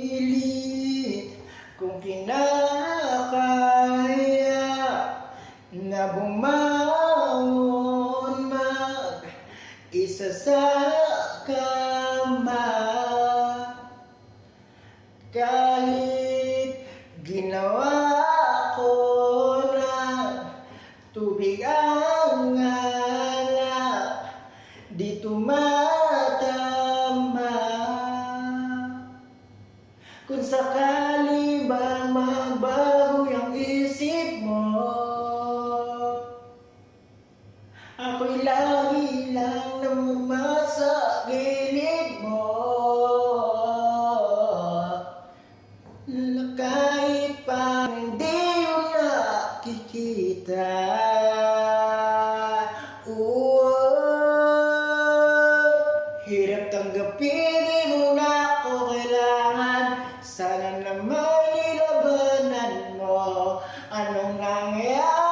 Pilit kung kinakaya na bumangon mag-isa sa kama. Kahit ginawa ko ng tubig ang alak, di tumatama. Kung sakali bang magbago yung isip mo, ako'y lagi lang namumasa gilid mo. Na kahit pa hindi mo nakikita, hirap tanggapin, di mo na ako kailangan. Sana naman nilabanan mo anong nangyayari.